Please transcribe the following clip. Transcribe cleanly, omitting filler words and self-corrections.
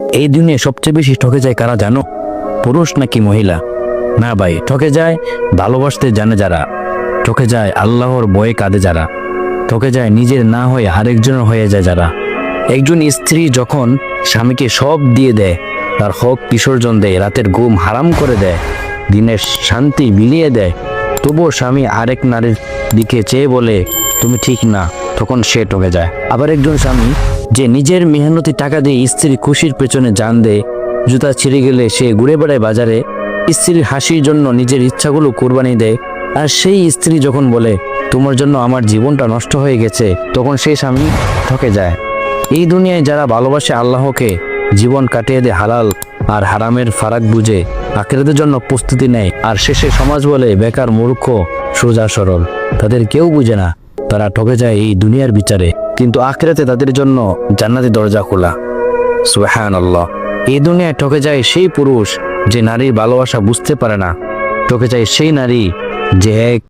এই দুনিয়ায় সবচেয়ে বেশি ঠকে যায় কারা জানো? পুরুষ নাকি মহিলা? না ভাই, ঠকে যায় ভালোবাসতে জানে যারা, ঠকে যায় আল্লাহর ভয়ে কাঁদে যারা, ঠকে যায় নিজের না হয়ে আরেকজনের হয়ে যায় যারা। একজন স্ত্রী যখন স্বামীকে সব দিয়ে দেয়, তার হক বিসর্জন দেয়, রাতের ঘুম হারাম করে দেয়, দিনের শান্তি বিলিয়ে দেয়, তবুও স্বামী আরেক নারীর দিকে চেয়ে বলে তুমি ঠিক না, তখন সে ঠকে যায়। আবার একজন স্বামী যে নিজের মেহনতি টাকা দিয়ে স্ত্রীর খুশির পেছনে জান দেয়, জুতা ছিঁড়ে গেলে সে ঘুরে বেড়ায় বাজারে, স্ত্রীর হাসির জন্য নিজের ইচ্ছাগুলো কোরবানি দেয়, আর সেই স্ত্রী যখন বলে তোমার জন্য আমার জীবনটা নষ্ট হয়ে গেছে, তখন সেই স্বামী ঠকে যায়। এই দুনিয়ায় যারা ভালোবাসে আল্লাহকে, জীবন কাটিয়ে দেয় হালাল আর হারামের ফারাক বুঝে, আখিরাতের জন্য প্রস্তুতি নেয়, আর শেষে সমাজ বলে বেকার, মূর্খ, সোজা সরল, তাদের কেউ বুঝে না, তারা ঠকে যায় এই দুনিয়ার বিচারে, কিন্তু আখিরাতে তাদের জন্য জান্নাতি দরজা খোলা। সুবহানাল্লাহ। এই দুনিয়ায় ঠকে যায় সেই পুরুষ যে নারীর ভালোবাসা বুঝতে পারে না, ঠকে যায় সেই নারী যে এক